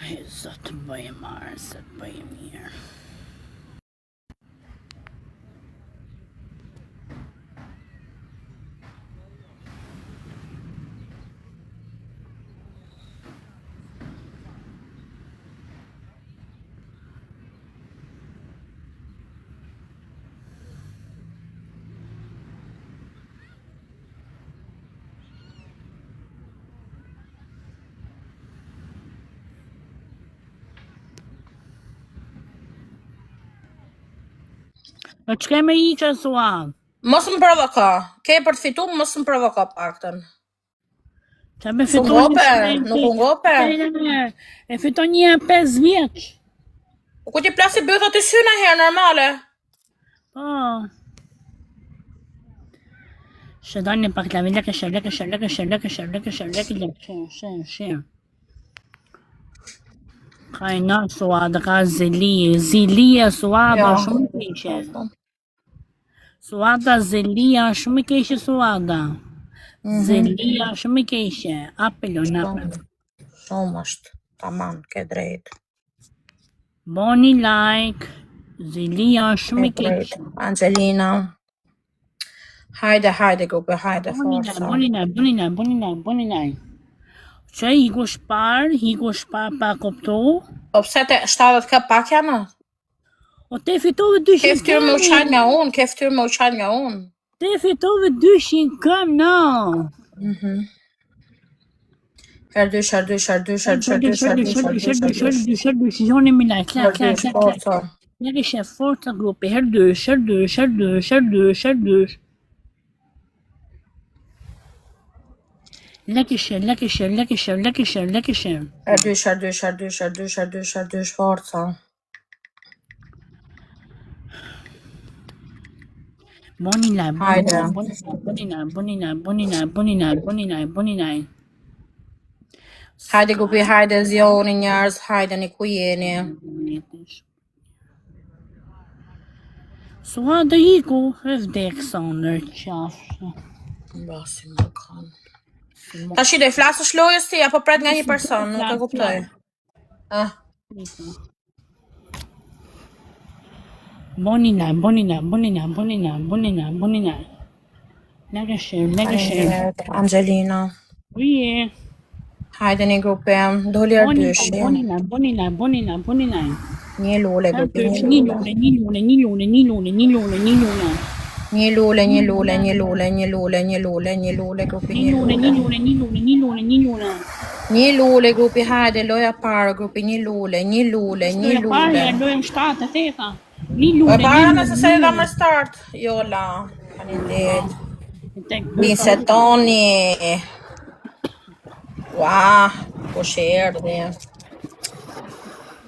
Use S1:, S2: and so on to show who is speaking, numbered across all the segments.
S1: Zot të bëjë marë, se të bëjë mirë. O që keme i që suad?
S2: Mos më provoka. Ke për të fitu, mos më provoka paktën.
S1: Që me fiton
S2: Nuk ngope.
S1: E fiton një 5 vjeç.
S2: Ku ti plasi bëjt aty syna herë, normale.
S1: Po. Shëdoni pak la leke Ka i në suada, ka Zilia suada shumë kishe. Suada Zilia shumë kishe suada. Zilia shumë kishe. Apelo napë.
S2: Shumë është. Tamam, ke drejt.
S1: Boni like. Zilia shumë kishe.
S2: Angelina. Hajde grupe, hajde forca.
S1: Bonina. Që hiku shpar pa koptu.
S2: Po pse te 70 ka pak janë?
S1: O te fitove 200
S2: Ke ftyrë me uçan nga unë,
S1: Te fitove 200 këm, no. Herdysh, joni mi like, klak. Njëri shef forca grupi, herdysh. Lekishe.
S2: Herdysh, forca.
S1: Bonina.
S2: Hajde grupi, hajde zjoni njerëz, hajde një ku jeni.
S1: Suada hiku, e vdek sonër qafshë.
S2: Basi më kanë. Ta shi do i flasësh lojës ti, apo pret nga një person, nuk e kuptoj.
S1: Bonina. Lekeshe.
S2: Angelina.
S1: Uje.
S2: Hajde një grupe, doli herdysh.
S1: Bonina.
S2: Një lule grupi, Një lule grupi, hajde loja parë grupi, një lule.
S1: Lojëm 7 theka.
S2: E para me se se da me start. Jola, faleminderit. Nise toni. Ua, po she erdhi.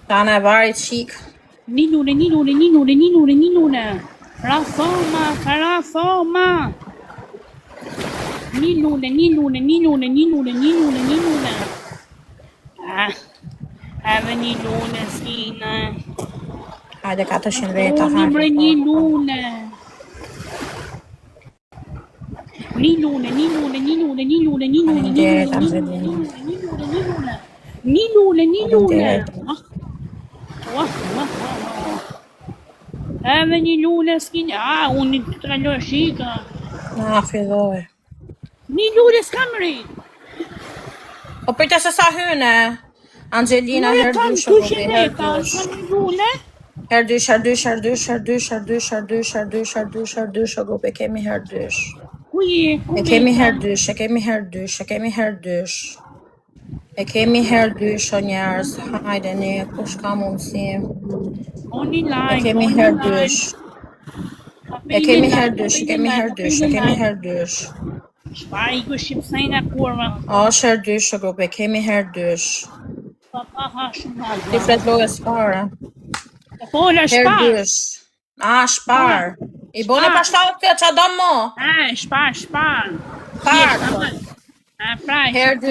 S2: Tana e varit qik.
S1: Një lule. Rafoma. Një lule. Have një lule s'kina.
S2: Hajde 400 veta,
S1: hajde. Bre një lule. Një lule. Have një lule s'kina. Unë të tralloj shika.
S2: Na, filloj.
S1: Një lule s'kamri.
S2: O përta se sa hyne. Angelina herdysh. Herdysh o grupe, kemi herdysh. E kemi herdysh o njerës. Hajde një, kush ka mundësi. E kemi herdysh.
S1: Shpar i ku shqipsejna kurva.
S2: O herdysh o grupe, kemi herdysh. Ti flet lojës fare. Herdysh. Shpar. I bone pa 7 këtë që do mo.
S1: Shpar.
S2: Herdysh.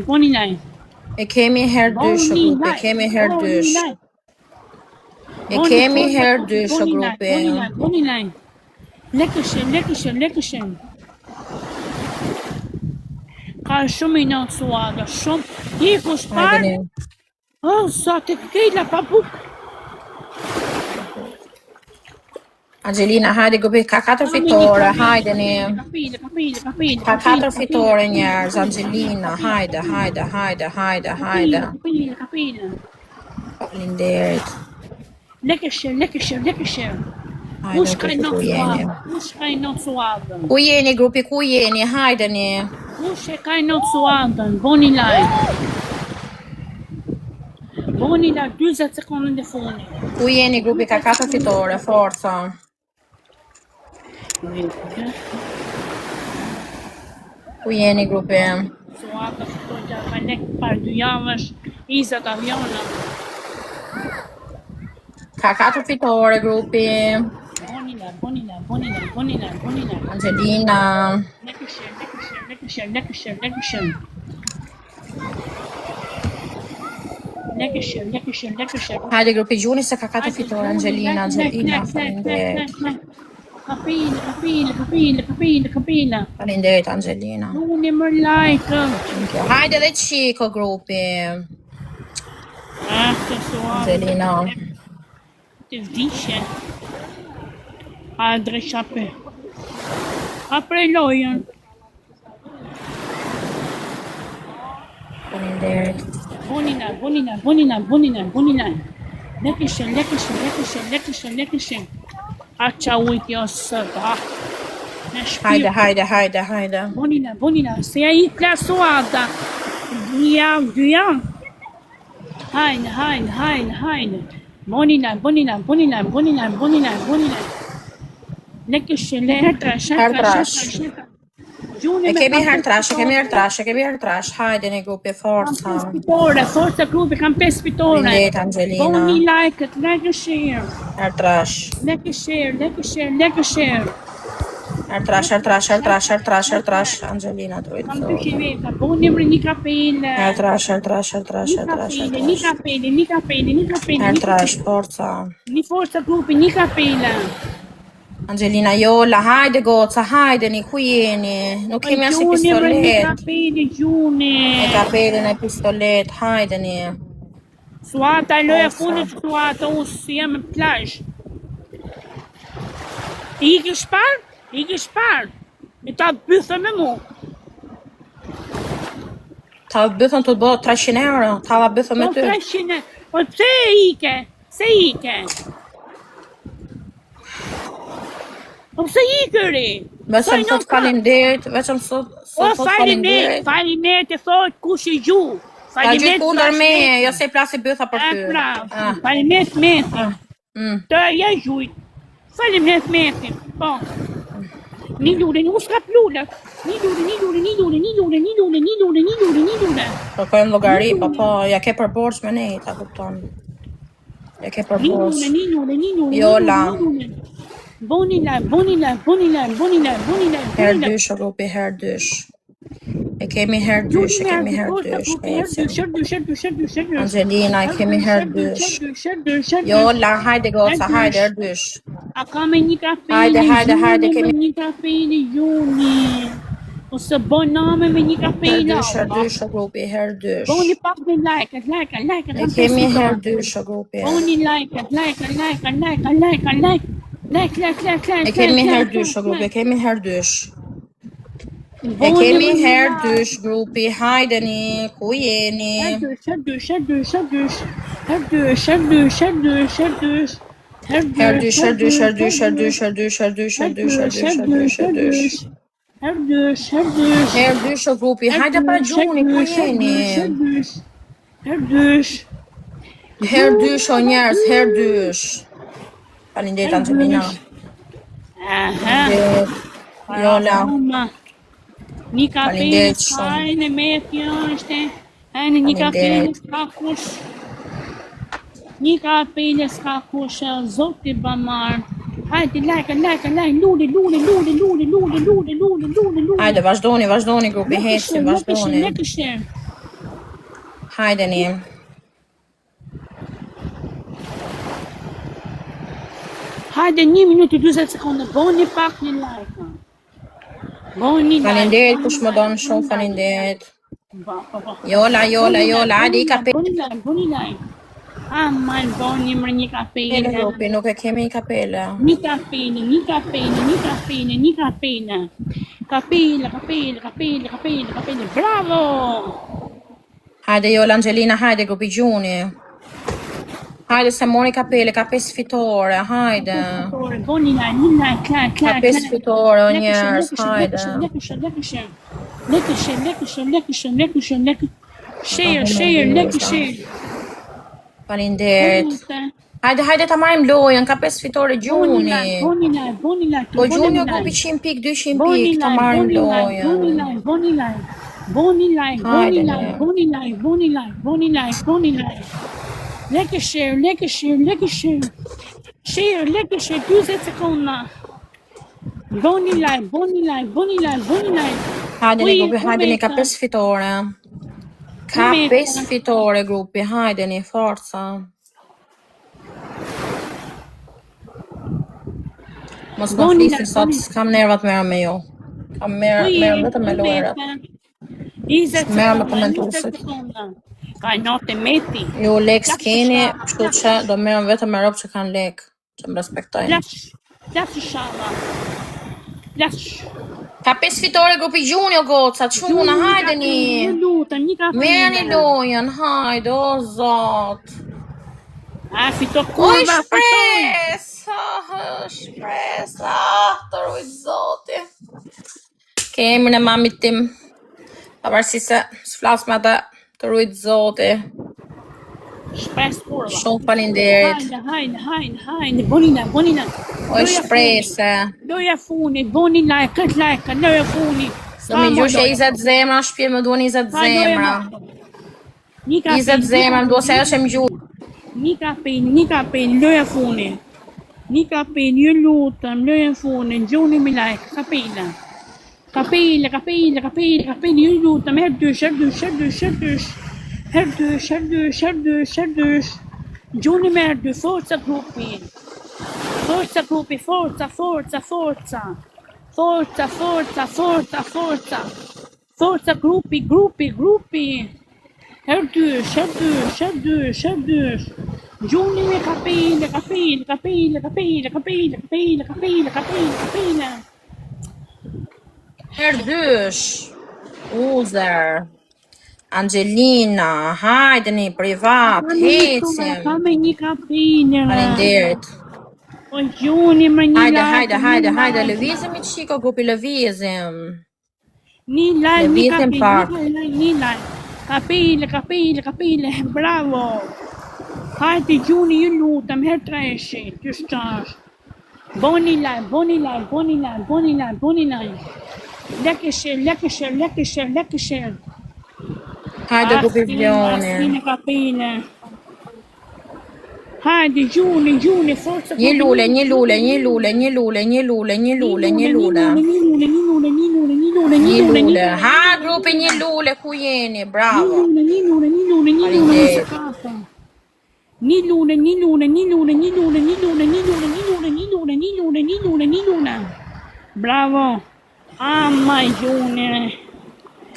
S1: Bonina.
S2: E kemi herdysh o grupe,
S1: Bonina. Lekeshe. Shpar shumë i not Suaga, shumë. Iku Shpar.
S2: Hajdeni.
S1: Oh, sa të kejla pa buk.
S2: Angelina, hajde grupi, ka 4 fitore, hajdeni. Ka 4 fitore njerëz, Angelina, hajde. Faleminderit.
S1: Lekëshër. Kush ka i not Suagën?
S2: Ku jeni grupi, ku jeni, hajdeni.
S1: Kush e ka i not Suagën? Boni like. Boni like 20 sekundën dhe funi.
S2: Ku jeni grupi, ka 4 fitore, forca. Ku jeni grupi?
S1: Suaga fitoj gjatë lek par 2 javësh, Izat aviona.
S2: Ka 4 fitore grupi.
S1: Bonila.
S2: Angelina.
S1: Lekëshër.
S2: Hajde grupi gjuni se ka 4 fitore, Angelina, faleminderit.
S1: Kapila.
S2: Faleminderit, Angelina.
S1: Unë më like.
S2: Hajde dhe qiko grupi. Angelina.
S1: Të vdishe. A dreshape. A prej lojën.
S2: Faleminderit.
S1: Bonina. Lekëshër. A qa ujtë jo sëta.
S2: Hajde.
S1: Bonina. Se ja i klasuata. 2 javë. Hajde. Bonina. Lekëshër, hertrash.
S2: E kemi hertrash, hajde në grupi, forca.
S1: Forca grupi, kam 5 fitore.
S2: Faleminderit, Angelina.
S1: Boni like-ët, lekëshër.
S2: Hertrash.
S1: Lekëshër.
S2: Hertrash, Angelina,
S1: Kam
S2: drejtë.
S1: 2 veta, boni më një kapele.
S2: Hertrash.
S1: Një kapele.
S2: Hertrash, forca.
S1: Një forca grupi, një kapele.
S2: Angelina, Jola, hajde goca, hajde një, ku jeni? Nuk kemi asë pistolet.
S1: Një kapele, gjuni.
S2: E kapelin e pistolet, hajde një.
S1: Suata, loja funit Suata, unë si jam në plajsh. I ke shpar. E ta bëthë me mu.
S2: Ta bëthën të të bëhë 300 euro, ta la bëthën me ty.
S1: 300, o pse Se ike. O pse ikëri?
S2: Vetëm sot faleminderit,
S1: Faleminderit e thot kush i gju.
S2: Ta gjithë kundër me, jo se plasi bëtha për ty.
S1: Faleminderit Meti. Të ja gjujt. Faleminderit Meti. Po. Një lule, nuk s'ka plule. Një lule.
S2: Kërkojmë llogari, po, ja ke për borç me ne, ta kupton. Ja ke për borç.
S1: Një lule.
S2: Jola.
S1: Bonila.
S2: Herë dysh, grupi, herë dysh. E kemi herë dysh. Angelina, e kemi herë dysh. Jola, hajde goca, hajde herë dysh.
S1: A ka me një kapeli,
S2: Hajde, kemi
S1: një kapeli gjuni. Ose bon name me një kapeli.
S2: Herë dysh, grupi, herë dysh.
S1: Boni pak me like.
S2: E kemi herë dysh, grupi.
S1: Boni like.
S2: E kemi herë dysh, grupi, e kemi herë dysh, grupi, hajdeni, ku jeni? Herë dysh. Herë dysh, grupi, hajde pa gjuni, ku jeni? Herë dysh, o njerës, herë dysh. Faleminderit, Angelina. Jola.
S1: Një kapeli s'kajnë me kjo është. Një kapeli s'ka kush. Një kapeli s'ka kush. Zoti bamar. Hajde, like, lule.
S2: Hajde, vazhdoni, grupi, heqim, vazhdoni. Hajdeni.
S1: Hajde 1 minutë 20 sekonda, boni pak një like.
S2: Faleminderit kush më don shumë, faleminderit. Jola, hajde i kapele.
S1: Aman, boni më një kapele.
S2: Grupi, nuk e kemi një kapele.
S1: Një kapele. Bravo!
S2: Hajde Jola Angelina, hajde grupi Gjuni. Hajde se mori kapele, ka 5 fitore, hajde.
S1: Boni lajn, klak.
S2: Ka 5 fitore, o njerës, hajde.
S1: Share.
S2: Falinderit. Hajde ta marim lojën, ka 5 fitore Gjuni.
S1: Boni lajn.
S2: Po Gjuni o grupi 100 pik, 200 pik, ta marim lojën.
S1: Boni lajn. Leke share. Share, 20 sekonda. Boni lajn.
S2: Hajde një grupi, hajde një ka 5 fitore. Ka 5 fitore grupi, hajde një forca. Mos më flisin sot, s'kam nervat mera me jo. Kam mera vetëm me lojrat. Mera me komentusit.
S1: Ka note meti.
S2: Ju lek s'keni, kështu që do merrem vetëm me rob që kanë lek, që më respektojnë.
S1: Flash inshallah.
S2: Ka 5 fitore grupi Gjuni o goca, çuna, hajde merrni lojën, hajde o zot.
S1: Fito kurva,
S2: shpresa, të rujt zoti. Kemi në mamit tim, pavarësisht se s'flas me atë, të rujt zoti.
S1: Shpres kurva.
S2: Shumë falinderit.
S1: Hajde, bonina.
S2: Oj shprese.
S1: Loja funi, bonina, kët like, loja funi.
S2: Do me gjush e 20 zemra, shpirë më duan 20 zemra. 20 zemra, më duan se është e më gjush.
S1: Një kapin, loja funi. Një kapin, ju lutëm, loja funi, gjuni me like, kapila. Kapila, ju lutëm, her dysh. Herdysh. Gjuni me herdy, forca grupi. Forca grupi. Herdysh. Gjuni me kapila.
S2: Herdysh. Uzer. Angelina, hajde një privat, hecim.
S1: Një kapila.
S2: Falinderit.
S1: O Gjuni më një like.
S2: Hajde, lëvizim i qiko grupi, lëvizim.
S1: Një like. Kapila, bravo. Hajde Gjuni, ju lutëm, her treshi, të shtash. Boni like. Leke share.
S2: Hajde grupi Vjoni.
S1: Hajde Gjuni, forca.
S2: Një lule. Ha grupi një lule, ku jeni, bravo.
S1: Një lule. Bravo. Ama Gjuni.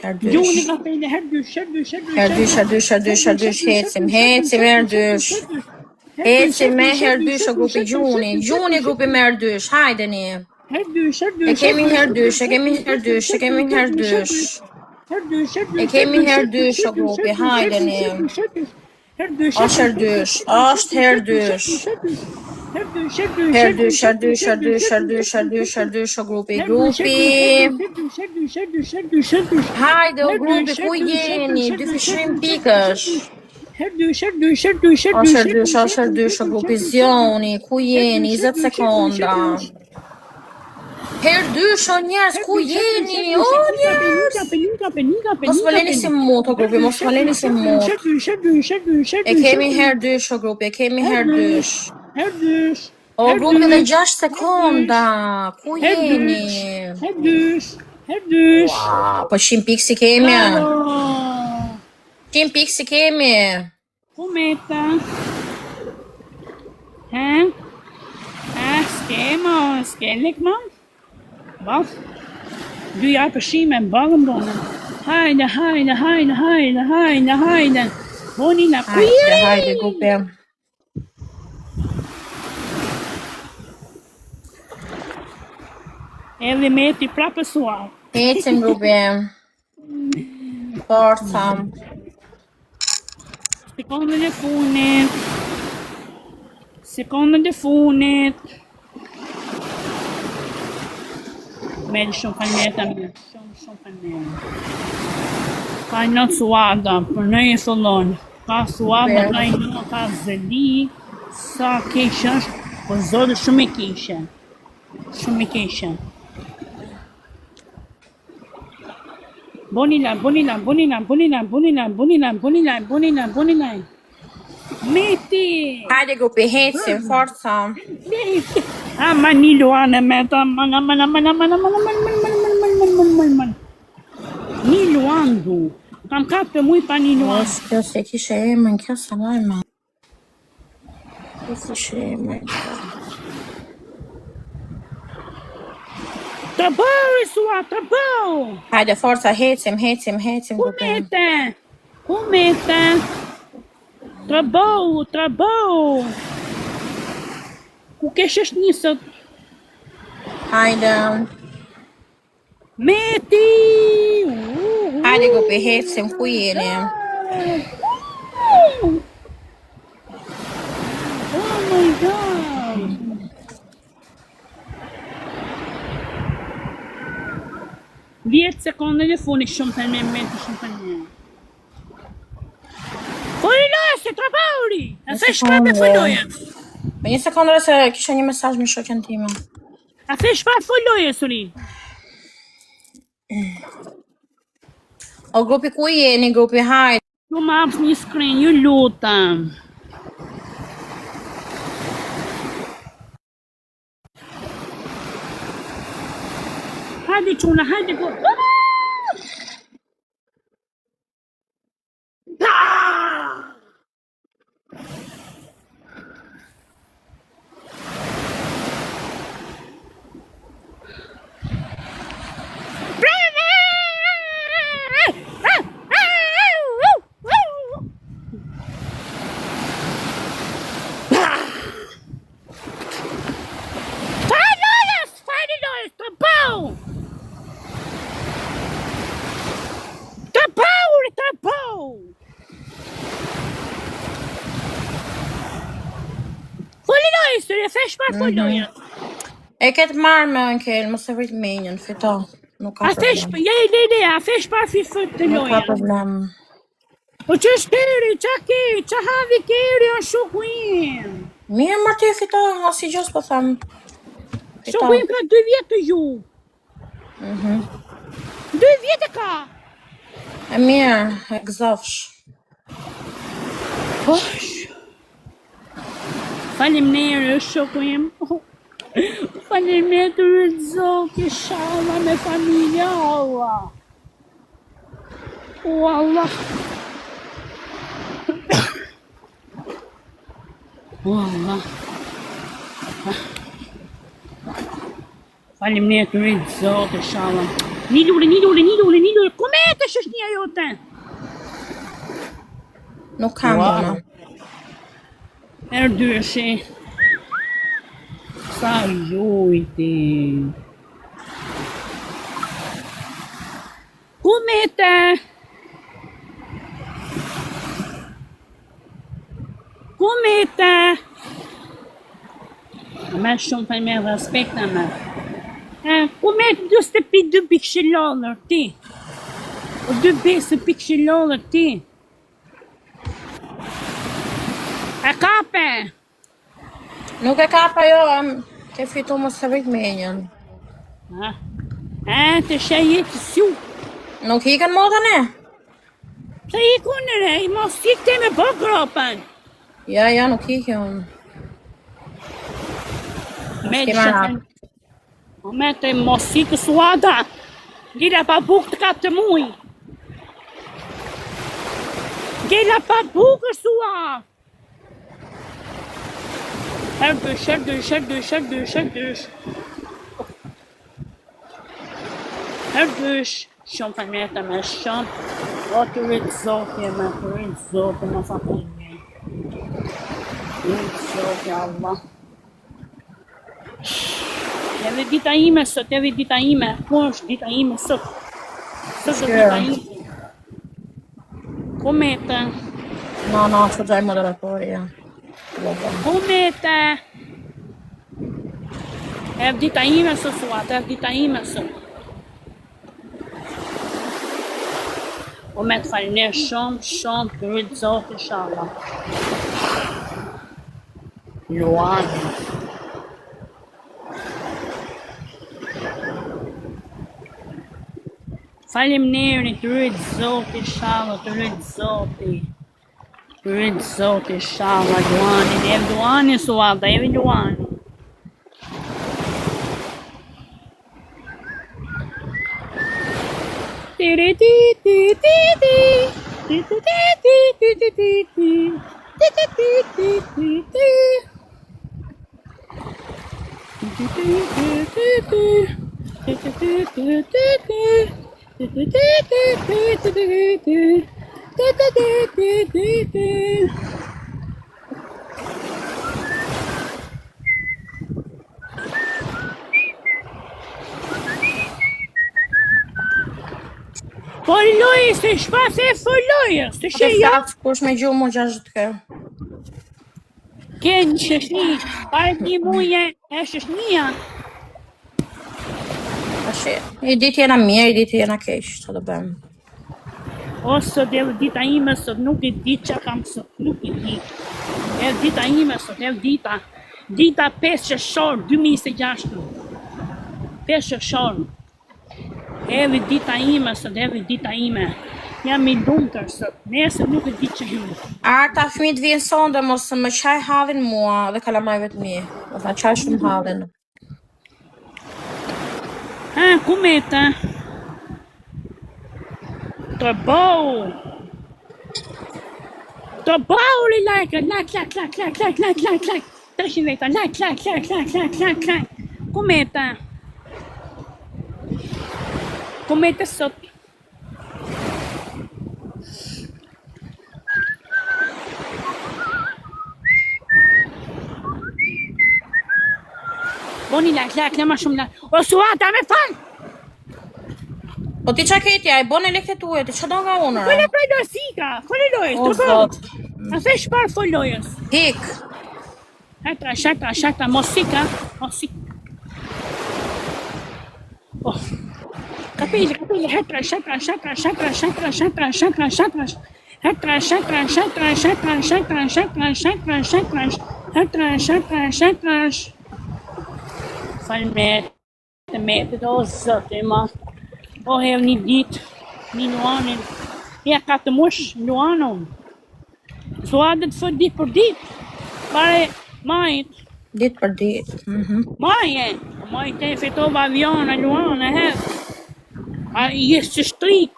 S1: Gjuni ka pejle, herdysh.
S2: Hecim, herdysh. Hecim me herdysh o grupi Gjuni. Gjuni grupi me herdysh, hajde një.
S1: Herdysh.
S2: E kemi herdysh. E kemi herdysh o grupi, hajde një. Është herdysh. Herdysh o grupi. Hajde o grupi, ku jeni? 200 pikësh. Herdysh o grupi Zioni, ku jeni? 20 sekonda. Herdysh o njerës, ku jeni? O njerës! Mos më leni si mut o grupi, E kemi herdysh o grupi, O grupi dhe 6 sekonda, ku jeni?
S1: Herdysh.
S2: Po 100 pikë si kemi? 100 pikë si kemi?
S1: Fumeta. Skemlik man. Bom. 2 javë pëshime, balën bonë. Hajde. Bonina,
S2: Hajde, grupi.
S1: Edhe meti prapë suar.
S2: Ecim, grupi. Forca.
S1: Sekondën e funit. Meri shumë falmeta mirë. Shumë falmeta. Ka në suada, për në e thollon. Ka suada, ka zeli, sa keqë është, po zotë shumë e keqë. Bonila. Meti!
S2: Hajde, grupi, hecim, forca.
S1: Ma një luane meta, një luandu. Kam kapë të muj pa një luandu.
S2: Kjo se kishe emën, kjo sa lajma. Kjo kishe emën.
S1: Të bëri sua, të bëu!
S2: Hajde, forca, hecim, grupi.
S1: Kumete! Të bëu! Ku kesh është njësët?
S2: Hajde.
S1: Meti!
S2: Hajde, grupi, hecim, ku jeni?
S1: Oh my god! Vjetë sekundë dhe funi shumë të meti shumë të një. Folloje se të bauri! E se shka me folloje?
S2: Me një sekundë se kisha një mesazh me shoqen time.
S1: A the shpa folloje, suri?
S2: O grupi, ku jeni, grupi, hajde.
S1: Ju më apës një screen, ju lutam. Hajde quna, hajde go.
S2: E ketë marrë me Ankel, mos e vrit menjën, fito. Nuk ka problem.
S1: A thesh pa fifët të loja.
S2: Nuk ka problem.
S1: Po që shkeri, që havi keri o shukuim.
S2: Mirë më ti fito, si gjës po thamë.
S1: Shukuim ka 2 vjetë të ju. 2 vjetë ka.
S2: E mirë, e gëzofsh.
S1: Faleminderit shokuim. Faleminderit Zot, inshallah me familja Allah. O Allah. O Allah. Faleminderit Zot, inshallah. Një lule. Komete është një jote?
S2: Nuk kam dona.
S1: Erdyshe. Sa lujti. Kumete. Me shumë të me respekta me. Kumete 22 pikëshilonër ti. 2 pikëshilonër ti. E kape!
S2: Nuk e kapa jo, ke fitu mos të vrit menjën.
S1: Të shajet su.
S2: Nuk ikën modën e?
S1: Të ikën e rej, mos ikte me po gropën.
S2: Ja, nuk ikën.
S1: Me të mos ikë suada. Gjela pa buk të kapë të muj. Gjela pa buk është suada. Erdős. Herdysh, shumë falënderita me shumë. O të rritë Zoti, me të rritë Zoti, më fa falënderoj. Rritë Zoti, Allah. Edhe dita ime sot, edhe dita ime. Ku është dita ime sot? Sot është dita ime. Komete.
S2: No, që gjaj moderatori, ja.
S1: Komete. Edhe dita ime sot, suat, edhe dita ime sot. O me të falënderoj shumë, të rritë Zoti, inshallah. Luani. Faleminderit, të rritë Zoti, inshallah, të rritë Zoti. Të rritë Zoti, inshallah, Luani, edhe Luani, suada, edhe Luani. Folojës, të shpas e folojës, të shëja.
S2: Kush me gjumë mu 60 herë.
S1: Kënë shëshni, pare një muje e shëshnia.
S2: I ditë jena mirë, i ditë jena keq, që të bëjmë.
S1: O, sot edhe dita ime sot, nuk i di që kam sot, nuk i di. Edhe dita ime sot, edhe dita 5 qershor 2026. 5 qershor. Edhe dita ime sot, edhe dita ime. Jam i lumtur sot, nesër nuk e di që hymë.
S2: Arta fëmijët vjen sonde, mos më qaj hallin mua dhe kalamajve të mi. Do tha qaj shumë hallin.
S1: Ha, ku meta? Të bau! Të bau li like, like. 300 veta, like. Ku meta? Ku meta sot? Boni like, ma shumë like. O suata me fal!
S2: Po ti qa ketja, i bone lekte tuaj, ti qa do nga unë?
S1: Kole lojësika, kole lojës,
S2: O
S1: të bau.
S2: zot.
S1: A the shpar folojës.
S2: Hik.
S1: Shatra, mosika. Oh. Capire, hetra. Falmet, o zote, ma. O hev një dit, një luanin. Ja ka të mush luanon. Suadet fët dit për dit. Pare majt.
S2: Dit për dit.
S1: Majt e fetova aviona, luana, hev. A jesë që shtrik,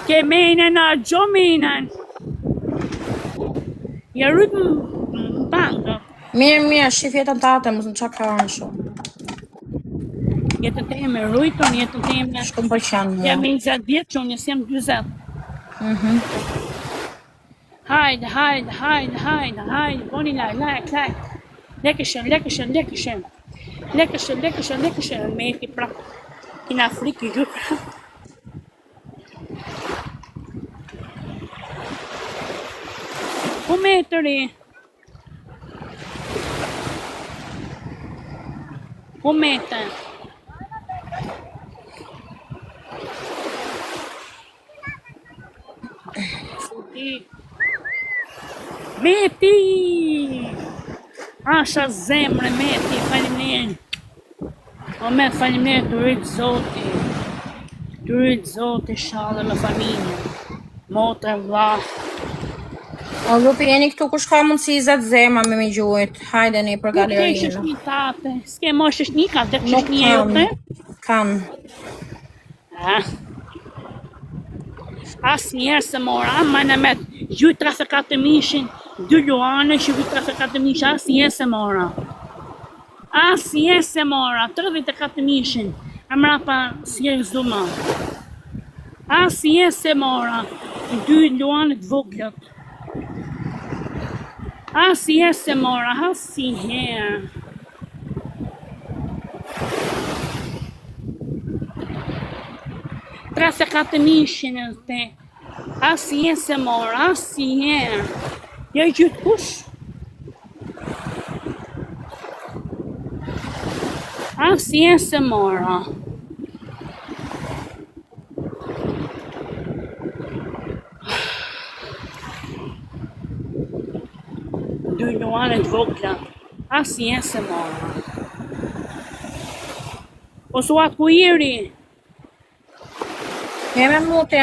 S1: ke menen a gjo menen. Ja rrëtë më tanga.
S2: Mirë, shif jetën tate, mos në qa karën shumë.
S1: Jetën të e me rrujton, jetën të e me...
S2: Shkëm përqanë mua.
S1: Jam 20 vjetë që unë jesem 20. Hajde, boni like. Lekëshën, me e ti pra. In Afrikë ju pra. Ku me të ri? Ku me të? Meti! Asha zemre, Meti, faleminderit. O me faleminderit të rritë Zoti, shalë me familje. Motre, vla.
S2: O grupi jeni këtu kush ka mundësi 20 zemra me mi gjujt. Hajde një për galerinë.
S1: Nuk kesh një tate, s'ke mosh është një ka, dhe kështë një jote?
S2: Kam.
S1: As njerë se mora, ama në me gjujt 34 mishin, 2 luane që gjujt 34 mishin, as njerë se mora. 34 mishin, Mrapa si e zuma. A si e se mora, dy luanët voglët. A si e se mora, a si herë. Tra se ka të mishin e te. A si e se mora, a si herë. Ja I gjytë kush? A si e se mora. Dy luanët vogla. A si e se mora. O suat ku iri?
S2: Jeme muti.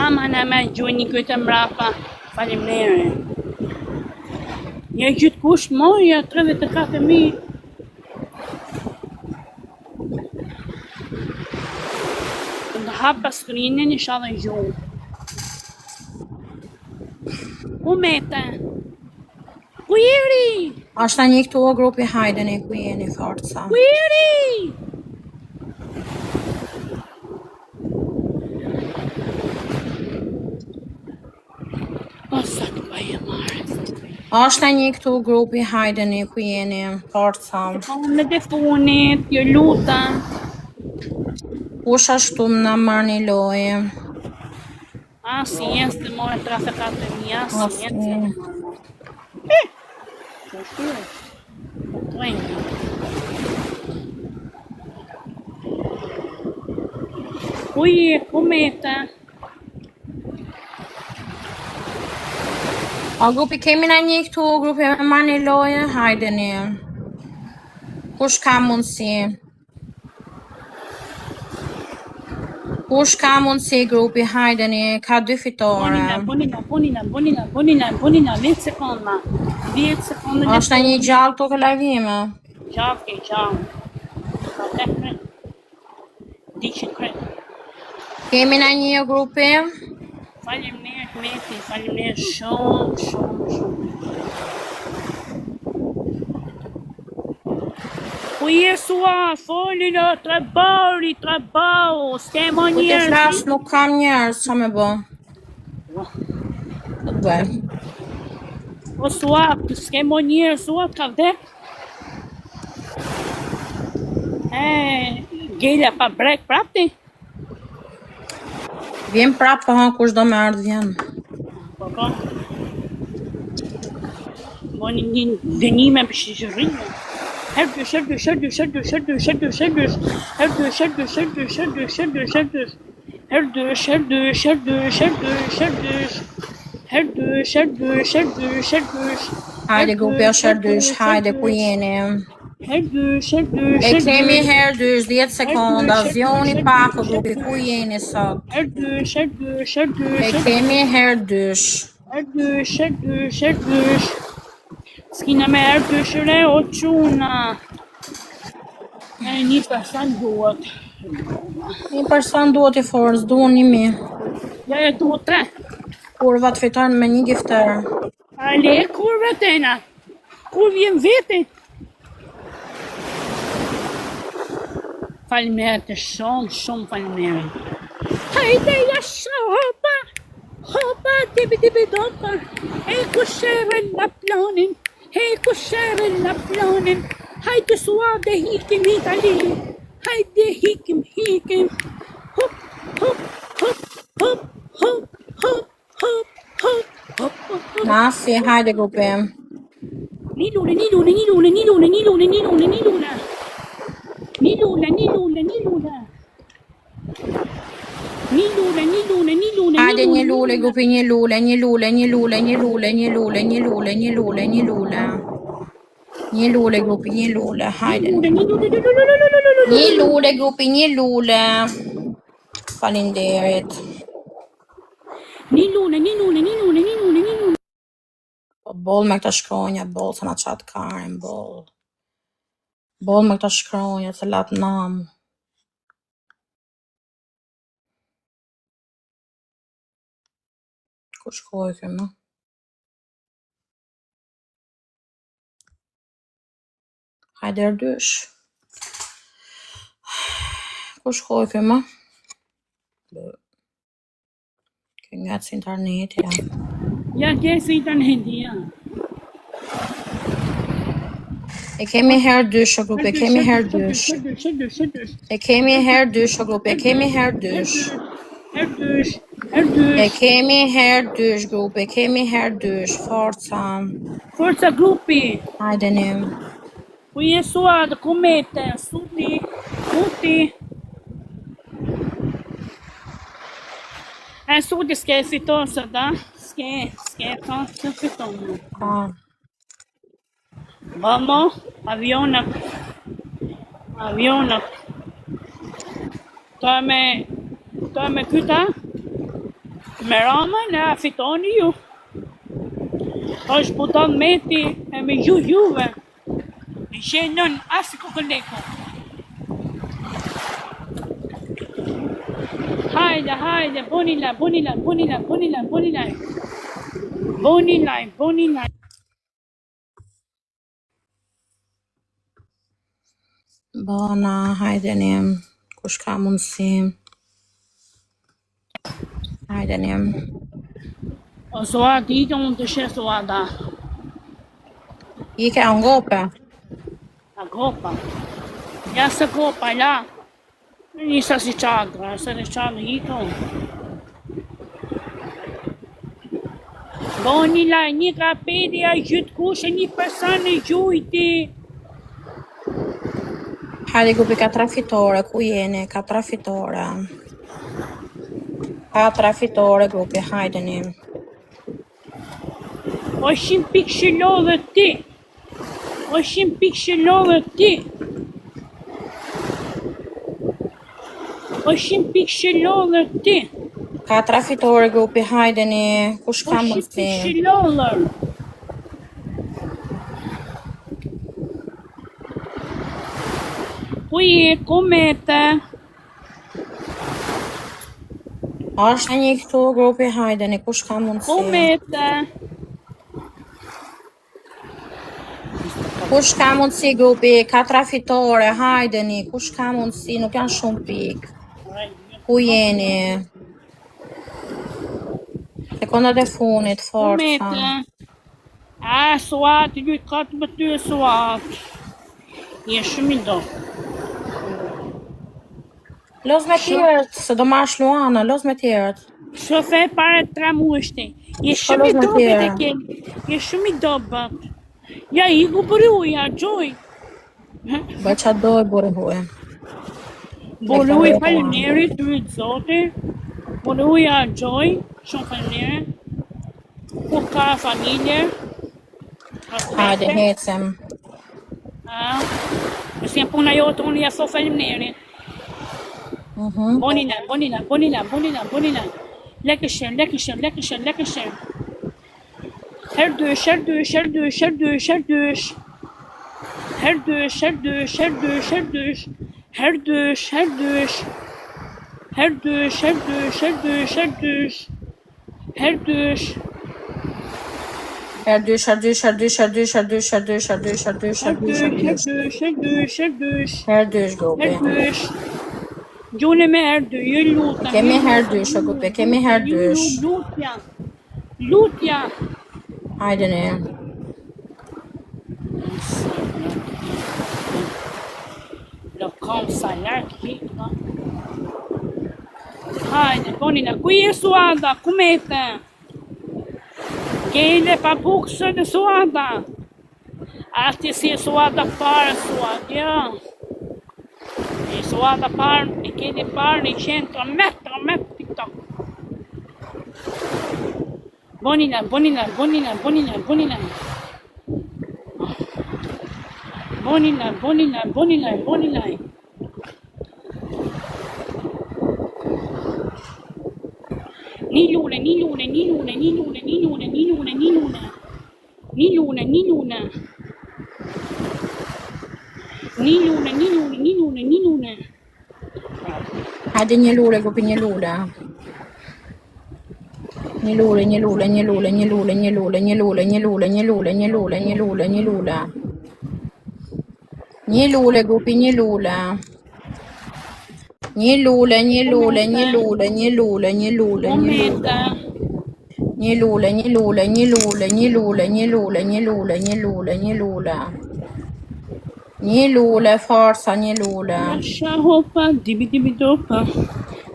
S1: Ama në me gjuj një këtë mrapa. Faleminderit. Ja gjithë kush moja 34.000. Të hapa skrinin isha dhe gjuj. Ku mete? Ku iri?
S2: Ashtë një këtu o grupi hajdeni ku jeni forca.
S1: Ku iri? O sa të bëjë marë.
S2: Ashtë një këtu grupi hajdeni ku jeni forca.
S1: Me telefonit, jo luta.
S2: Kush ashtu më në marrë një lojë.
S1: A si jes të more 34.000, a si jes të more. Ku je, ku mete?
S2: A grupi kemi në një këtu grupi me marrë një lojë, hajdeni. Kush ka mundësi? Kush ka mundësi grupi, hajdeni, ka 2 fitore.
S1: Bonina, 10 sekonda. 10 sekonda.
S2: Ashtë një gjallë të lajvime.
S1: Gjallë. Ka 10 kret. 10 kret.
S2: Kemi në një grupi.
S1: Faleminderit Meti, faleminderit shumë. Ku je sua, folilo, trabau, s'kemo
S2: Ku të
S1: njerëz.
S2: flasë nuk kam njerëz, që me bo? Të bëj.
S1: O sua, s'kemo njerëz, sua ka vdek. Gela pa brek prapti.
S2: Vjen prapë, po hanë kush do me ardhë vjen.
S1: Po. Moni një dënime për shishërinë.
S2: Hajde grupi o shërdysh, hajde ku jeni. E kemi herdysh, 10 sekonda, zjoni pak o grupi ku jeni sot. E kemi herdysh.
S1: S'kina me herdysh re o quna. Një person duhet.
S2: Një person duhet I forës, duhet 1.000.
S1: Ja e duhet 3.
S2: Kurva të fitojnë me një gifter.
S1: Ale, kurva tena. Kur vjen vete. Faleminderit shumë faleminderit. Hajde jasha hopa, tibi dopa. Hej kushere la planin. Hajde suade hikim Itali. Hajde hikim. Hop.
S2: Nasi, hajde grupi.
S1: Nilula.
S2: Hajde një lule, grupi një lule. Një lule, grupi një lule, hajde. Një lule, grupi një lule. Falinderit.
S1: Një lule.
S2: Bol me këta shkronja, bol se na qatë karin, bol. Bol me këta shkronja, se latë namë. Ku shkoj këmë? Hajde erdysh. Ku shkoj kë më? Kë nga të interneti, ja.
S1: Ja, kesi interneti, ja.
S2: E kemi herë dysh o grup, e kemi herë dysh. E kemi herë dysh o grup, e kemi herë dysh. E kemi herë dysh grup, e kemi herë dysh. Forca.
S1: Forca grupi.
S2: Hajdeni.
S1: Ku je Suad, ku mete, suti. Suti s'ke fiton së da. S'ke ka të fiton. Vamos, avionat. Ta me kyta, me ramën e fitoni ju. është puton meti e me juve. Gjenën asë kokoleko. Hajde, bonilaj.
S2: Bona, hajdeni, kush ka mundësi. Hajdeni.
S1: O Suad, ike unë të shë Suada.
S2: Ike a ngope.
S1: A gopa. Ja se gopa, la. Nisa si qadra, se në qadra ike unë. Bonilaj, një kapedi a gjytë kushe një person e gjujti.
S2: Hajde grupi ka trafitore, ku jeni? Ka trafitore. Ka trafitore grupi, hajdeni.
S1: O 100 pikë shëllodhe ti. O 100 pikë shëllodhe ti. O 100 pikë shëllodhe ti.
S2: Ka trafitore grupi, hajdeni. Kush ka mundësi?
S1: O 100 pikë shëllodhe. Ku je, ku mete?
S2: Ashtë një këtu grupi, hajdeni, kush ka mundësi?
S1: Ku mete?
S2: Kush ka mundësi grupi, ka trafitore, hajdeni, kush ka mundësi, nuk janë shumë pikë. Ku jeni? Sekondat e funit, forca.
S1: Ku mete? A, Suat, ljujtë katë më ty e Suat. Je shumë i do.
S2: Los me tjerët, se do marrësh Luana, los me tjerët.
S1: Shofe pare 3 mueshte. Je shumë i dobet e keni. Je shumë i dobet. Ja, iku për uja, gjoj.
S2: Bëj qa doj, buri huj.
S1: Buri uja faleminderit, të rritë zote. Buri uja, gjoj, shumë faleminderit. Ku ka familje.
S2: Hajde, hecem.
S1: Nësë jenë puna jotë, unë ja so faleminderit. Bonina. Lekëshën. Herdysh.
S2: Herdysh,
S1: Gjune me herdy, ju luta.
S2: kemi herdysh, o grupe, kemi herdysh.
S1: Lutja.
S2: Hajdeni.
S1: Lo kam salar kika. Hajde, bonina, ku je Suada, ku mete? Kejle pa bukse në Suada. Ati si Suada parë, Suada, ja. E Suada parë, e keni parë në 100 metra TikTok. Bonina. Ni lune.
S2: Hajde një lule, grupi një lule. Një lule. Një lule, grupi, një lule. Një lule, një lule, një lule, një lule, një lule, një lule. Një lule, një lule, një lule, një lule, një lule, një lule, një lule, një lule. Një lule, forza, një lule.
S1: Lascia hoppa, dibi dibi dopa.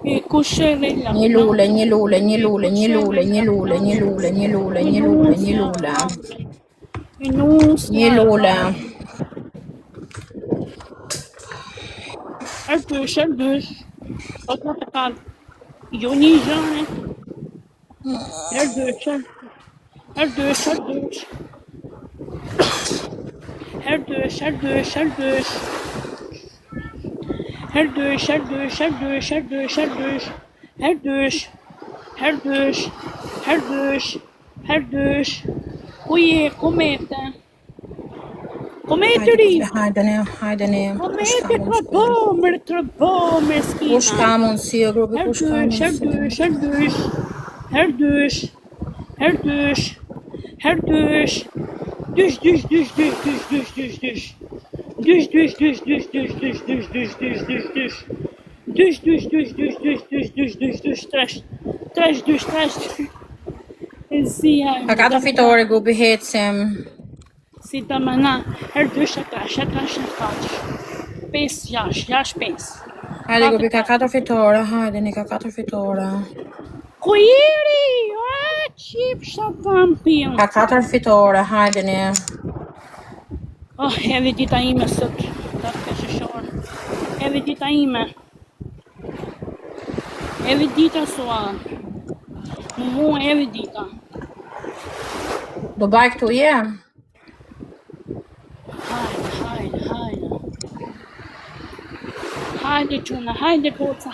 S1: E cuscere la.
S2: Një lule, një lule, një lule, një lule, një lule, një lule, një lule, një lule, një lule. Një lule.
S1: Erdős. Ott napokán Joni Zsane. Erdős. Erdős. Uje, komete. Kometeri.
S2: Hajde ne.
S1: Komete tra bomber skina.
S2: Pushka mundësi, o grupi, pushka mundësi.
S1: Herdős. Düş. Trash. Zia.
S2: Ka 4 fitore, grupi, hecim.
S1: Si të mëna, herdős e trash. 5, 5.
S2: Hajde, grupi, ka 4 fitore, hajde, ne ka 4 fitore.
S1: Kujeri, qip shatampion.
S2: Ka 4 fitore, hajde, ne.
S1: Oh, edhe dita ime sot, ta të këshëshor. Edhe dita ime. Edhe dita sua. Edhe dita.
S2: Do baj këtu je?
S1: Hajde. Hajde quna, hajde goca.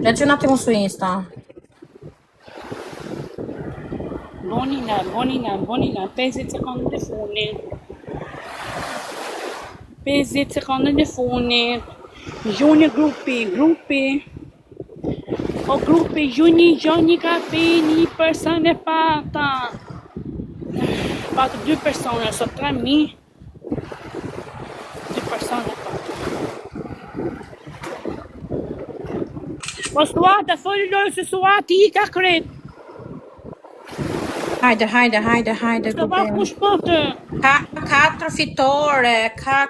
S2: Le që nga ti mu su insta.
S1: Bonina, 50 sekonde të funit. 50 sekonde të funit. Gjuni grupi. O grupi, gjuni ka një person e pata. Pata 2 persone, sot 3.000. 2 persone e pata. Po Suata, foli lojë se Suati I ka kret.
S2: Hajde,
S1: Të va
S2: grupi.
S1: kush pote.
S2: Ka 4 fitore. Ka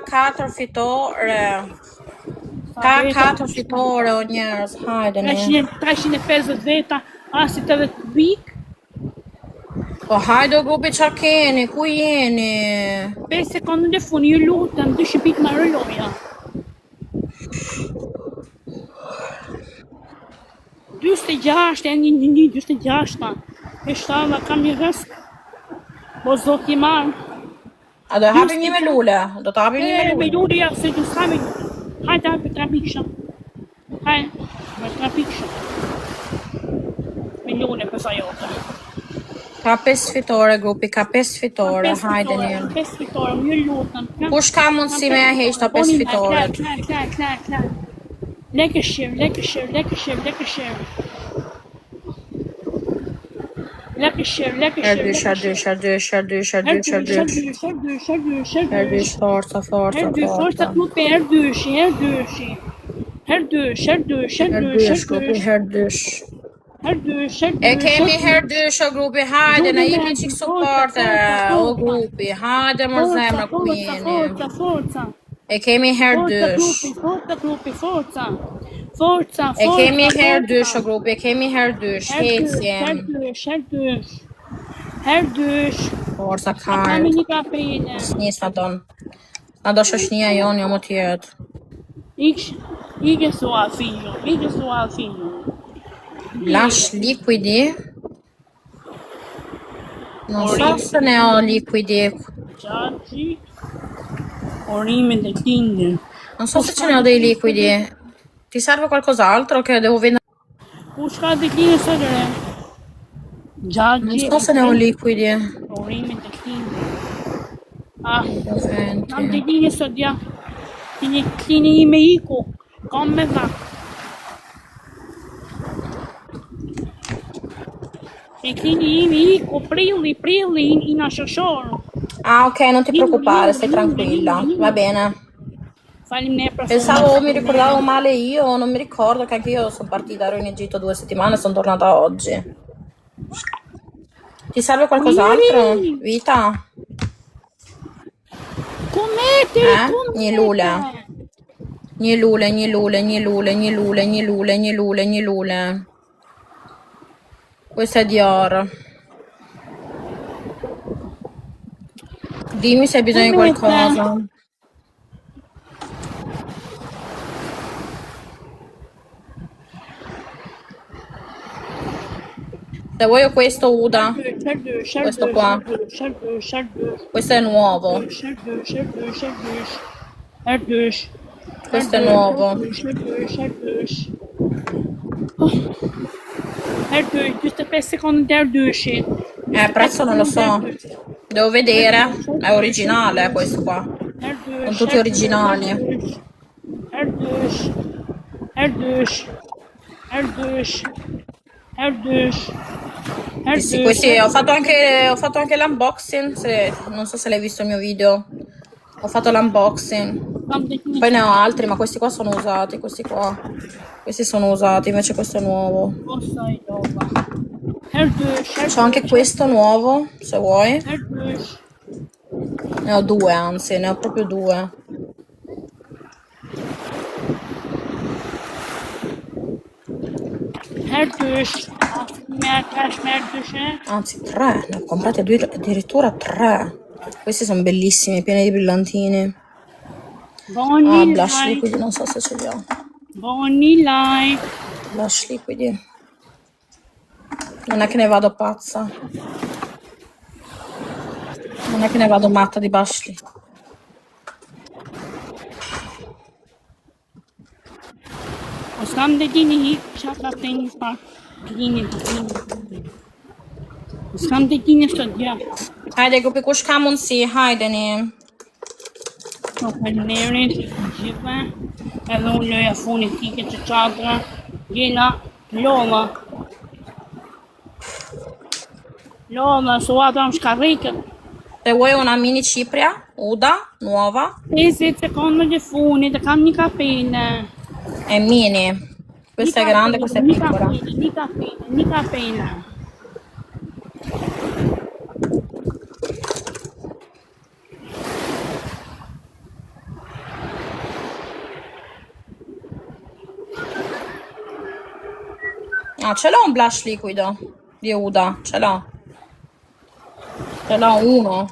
S2: 4 fitore, o njerës, hajde ne.
S1: 350 veta, asit edhe të bik.
S2: Po hajde, o grupi, qa keni, ku jeni?
S1: 5 sekonde dhe funi, ju lutëm, 2 shqipit ma rëloja. 26, e një 26. E shtava, kam një rësk. Po zot I marë.
S2: A do hapim një me lule? Do të hapim një me
S1: Me
S2: lule?
S1: luri ja, se du s'kame. Hajde, hajde, 3 pikësha. Hajde, 3 pikësha. Me lune, përsa jote.
S2: Ka 5 fitore, grupi, ka 5 fitore, hajde një.
S1: 5 fitore, më ju lutëm.
S2: Kush ka mundësi me e heqta 5 fitore?
S1: Klar. Lekëshir.
S2: Herdysh, forca.
S1: Forca klupi, herdyshi. Herdysh.
S2: E kemi herdysh o grupi, hajde, na jemi qik supporte, o grupi, hajde mër zemra ku jeni.
S1: Forca.
S2: E kemi herdysh.
S1: Forca.
S2: E kemi herdysh o grupi, e kemi herdysh, hecjem.
S1: Herdysh.
S2: Forca
S1: Kami
S2: kart.
S1: një kapele.
S2: Nis na don. Na do shoshnia jon, jo më tjetë.
S1: Ige sua figlio.
S2: Lash liquidi. Non so se ne ho liquidi.
S1: Gjagji. Orimin del Tinder.
S2: Non so se ce ne ho dei liquidi. Ti serve qualcos'altro che devo vendere?
S1: Pushka del Tinder sërre. Gjagji.
S2: Non so se ne ho liquidi.
S1: Orimin del Tinder. Ah,
S2: Devo vendere.
S1: nam të linje sot ja. Klini I me iku. Kam me dha. E klini I me iku, prilli I na shoshor.
S2: Ah, ok, non ti preoccupare, stai tranquilla. Va bene.
S1: Faleminderit.
S2: Pensavo, mi ricordavo male io, non mi ricordo che anche io sono partita, ero in Egitto 2 settimane e sono tornata oggi. Ti serve qualcos'altro? Vita?
S1: Comete?
S2: Nielule. Nielule, nielule, nielule, nielule, nielule, nielule, nielule. Questa è Dior. Dimmi se hai bisogno di qualcosa. Se vuoi questo Uda, questo qua. Questo è nuovo. Questo è nuovo.
S1: Giusto per secondo Erdős.
S2: Prezzo non lo so. Devo vedere. È originale questo qua. Sono tutti originali. Sì, questi ho fatto anche l'unboxing, non so se l'hai visto il mio video. Ho fatto l'unboxing. Poi ne ho altri, ma questi qua sono usati, questi qua. Questi sono usati, invece questo è nuovo. C'ho anche questo nuovo, se vuoi. Ne ho due, anzi, ne ho proprio due. Anzi, 3, ne ho comprati addirittura 3. Questi sono bellissimi, pieni di brillantini. Blush liquidi, non so se ce li ho. Blush liquidi. Non è che ne vado pazza. Non è che ne vado matta di blush liquidi.
S1: Osman dediğini şartlarını fark dediğini. Osman dediğini söylüyor.
S2: Hajde, go pikushka mund si, hajdeni.
S1: Çok faleminderit gjithve. Edhe unë loja fonetike që çadra. Gjena Loma. Loma, suata shkarrikët.
S2: Se vuoi una mini cipria, Uda, nuova.
S1: 50 secondi di funit, kam një kapene.
S2: È mini. Questa è grande, questa è piccola.
S1: Një kapene.
S2: Ah, ce l'ho un blush liquido di Uda, ce l'ho. Ce l'ho uno.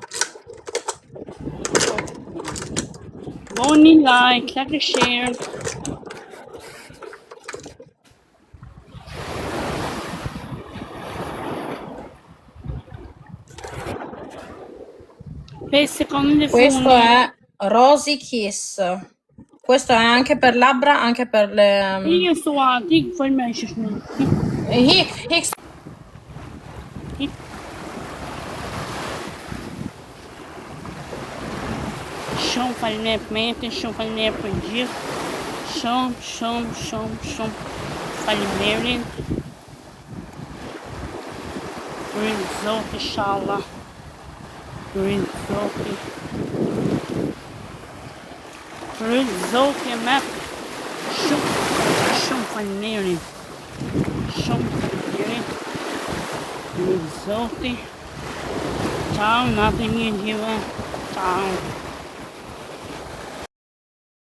S1: Buoni like, like e share.
S2: Questo è Rosy Kiss. Questo è anche per labbra, anche per le...
S1: Io sto a dig for me. Shumë faleminderit për metin, shumë faleminderit për gjithë. Shumë faleminderit. Për Zoti inshallah. Për Zoti. Për Zoti me shumë faleminderit. Shumë faleminderit. Për Zoti. Ciao, natë mirë gjithëve. Ciao.